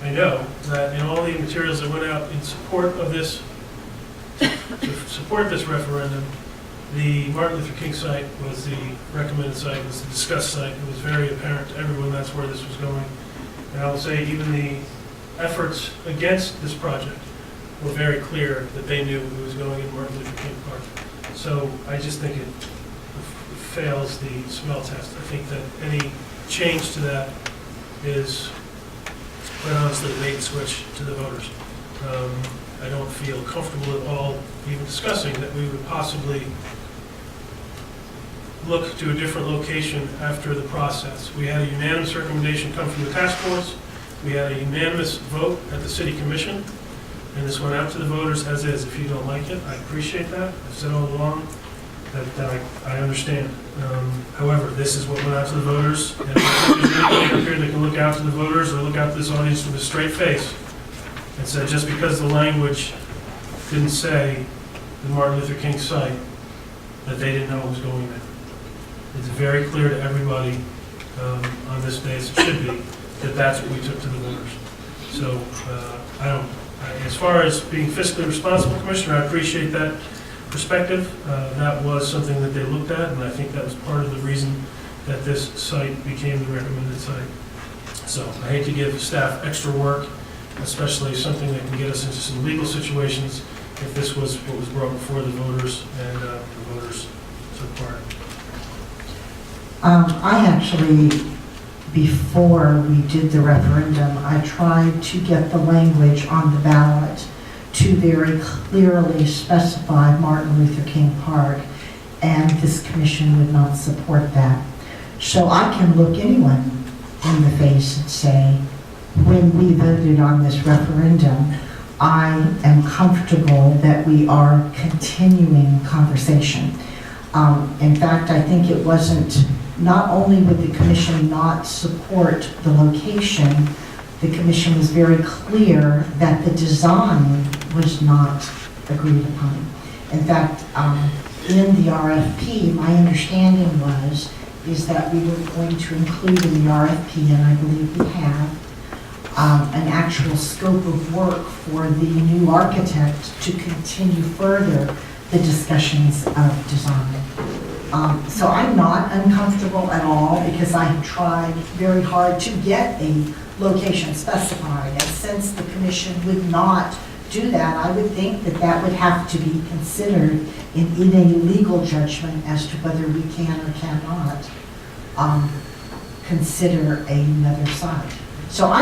I know that in all the materials that went out in support of this, to support this referendum, the Martin Luther King site was the recommended site, was the discussed site. It was very apparent to everyone that's where this was going. And I will say even the efforts against this project were very clear that they knew it was going in Martin Luther King Park. So I just think it fails the smell test. I think that any change to that is, quite honestly, a bait and switch to the voters. I don't feel comfortable at all even discussing that we would possibly look to a different location after the process. We had a unanimous recommendation come from the task force. We had a unanimous vote at the city commission, and this went out to the voters as is. If you don't like it, I appreciate that. I've said all along that I understand. However, this is what went out to the voters, and if there's anybody up here that can look out to the voters or look out to this audience with a straight face and say just because the language didn't say the Martin Luther King site, that they didn't know it was going there. It's very clear to everybody on this day, as it should be, that that's what we took to the voters. So as far as being fiscally responsible, Commissioner, I appreciate that perspective. That was something that they looked at, and I think that was part of the reason that this site became the recommended site. So I hate to give staff extra work, especially something that can get us into some legal situations if this was what was brought before the voters and the voters took part. I actually, before we did the referendum, I tried to get the language on the ballot to very clearly specify Martin Luther King Park, and this commission would not support that. So I can look anyone in the face and say, when we voted on this referendum, I am comfortable that we are continuing conversation. In fact, I think it wasn't, not only would the commission not support the location, the commission was very clear that the design was not agreed upon. In fact, in the RFP, my understanding is that we were going to include in the RFP, and I believe we have, an actual scope of work for the new architect to continue further the discussions of design. So I'm not uncomfortable at all because I have tried very hard to get a location specified, and since the commission would not do that, I would think that that would have to be considered in a legal judgment as to whether we can or cannot consider another site. So